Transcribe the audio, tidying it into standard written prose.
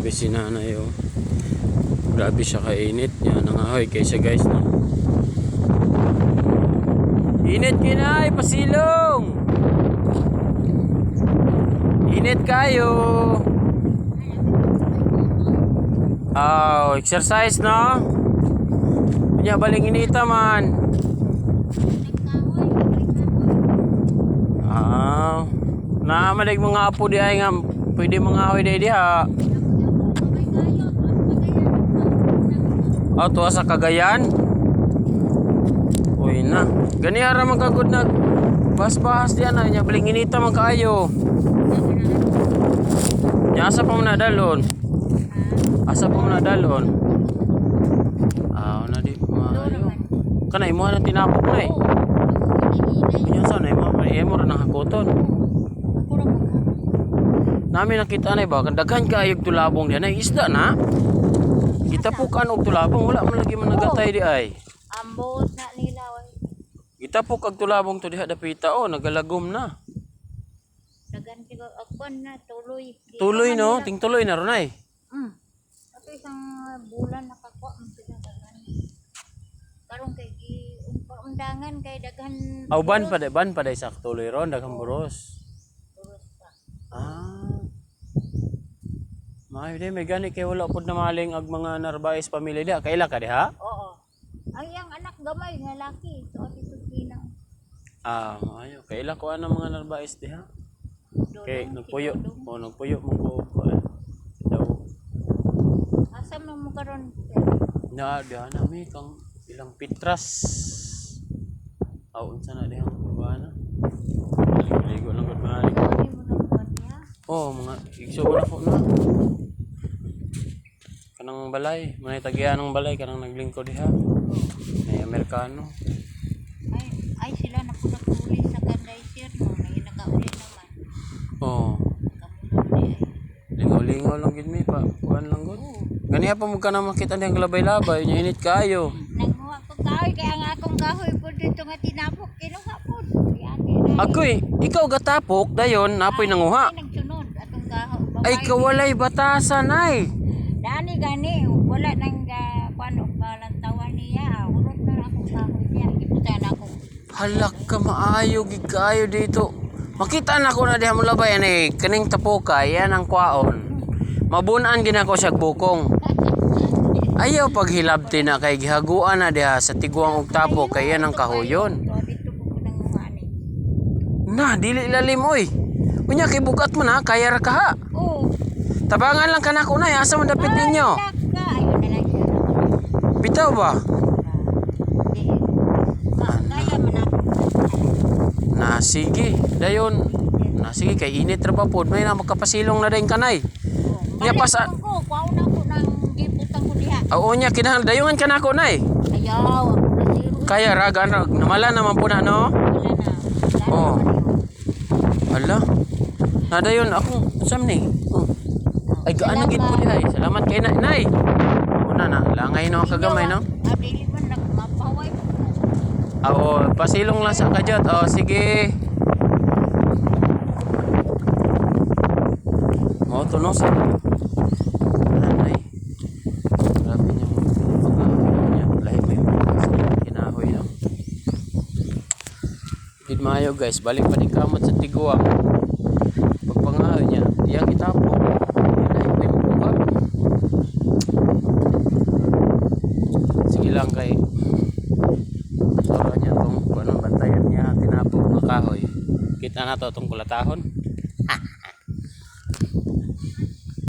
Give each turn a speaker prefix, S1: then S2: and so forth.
S1: Grabe si nanay oh. Grabe siya kainit. Yan, nangahoy kaysa guys no. Init kinay, pasilong. Init kayo. Exercise no. Kanya baling inita man. Malig mga apo di ay nga pwede mga ahoy di diha. Tuwa sa Cagayan. Uy na. Gani ara magkagod nag bas-bas diyan na nya baling inita man kaayo. Nya asa pa man nadalon? Asa pa man nadalon? Na di maayo. Kanay mo na tinapok na eh. Nya sa na mo ra nang hakoton. Namin nakita na ba daghan kaayog tulabong diyan ay isda na. Kita po kan og tulabong wala man lagi man nagatay di ay.
S2: Ambot na nila.
S1: Kita po kag tulabong to diha dapita nagalagom na.
S2: Dagan tigo akon na tuloy.
S1: Tuloy no, ting tuloy na ronay.
S2: Ato isang bulan nakakuha man sila dagan. Karon kay undangan kay daghan.
S1: Ban pa day sak tuloy ron daghang buros. May di may gani kay wala pud na maling ag mga Narvaez pamilya diha. Kaila ka diha?
S2: Oo. Ay ang anak gamay nga laki. So dito kinang.
S1: Maayo. Kaila ko ana mga Narvaez diha. Kay nagpuyo. Nagpuyo mo ko daw.
S2: Asa man mo karon?
S1: Na diha na mi kang ilang pitras. Unsa na diha kuana? Ligo lang gud malik. Mga igsuon ako na. Kanang balay, may tagian ng balay kanang naglingkod diha. May Amerikano.
S2: Ay sila na po nagpuli sa kanday sir no, nakauli naman.
S1: Lingaw-lingaw lang gid mi pa, kuan lang gud. Ganiya pa mo kana makita diyang labay-labay, nya init kayo.
S2: Nagmuha ko kahoy kaya ang akong kahoy po dito nga tinapok kinuha po.
S1: Agoy, ikaw gatapok dayon napoy nanguha.
S2: Ay nagsunod atong kahoy.
S1: Ay kawalay batasan ay.
S2: Dani gani wala nang kuano balantawan niya. Urot na akong kahoy niya. Giputan ako.
S1: Halak ka maayo gid kaayo dito. Makita na ko na diha mo labay ani kaning tapoka yan ang kwaon. Mabunan gid ako sa bukong. Ayaw paghilabti na kay gihaguan na diha sa tiguang og tapok kay yan ang kahoyon. Na dili lalim oy. Unya kay bugat mo na kaya ra ka ha.
S2: Oo.
S1: Tabangan lang kanako na asa man dapit ninyo.
S2: Ayun na lang siya.
S1: Bitaw ba?
S2: Kaya man ako.
S1: Sige, dayon. Sige kay init ra pa pod may na makapasilong na dayon kanay. Nya pasa
S2: ko na ko nang giputan ko diha.
S1: Nya kinahanglan dayongan kanako nay.
S2: Ayaw.
S1: Kaya ragan rag namala naman po na no. Hala. Nadayon ako sam ni. Ay gaan gid ko diha. Salamat kay nay. Una na langay no kagamay no.
S2: Dili man mapaway.
S1: Pasilong lang sa kajot. Sige. Tunos. Nanay. Grabe niya mo. Pag-ahoy niya. Lahi mo yung kinahoy no. Gid maayo guys. Balik pa din kamot sa tiguang. Pagpangahoy niya. Iyang itapok. Lahi mo yung buka. Sige lang kay niya itong bantayan niya tinapok ng kahoy. Kita na to itong kulatahon.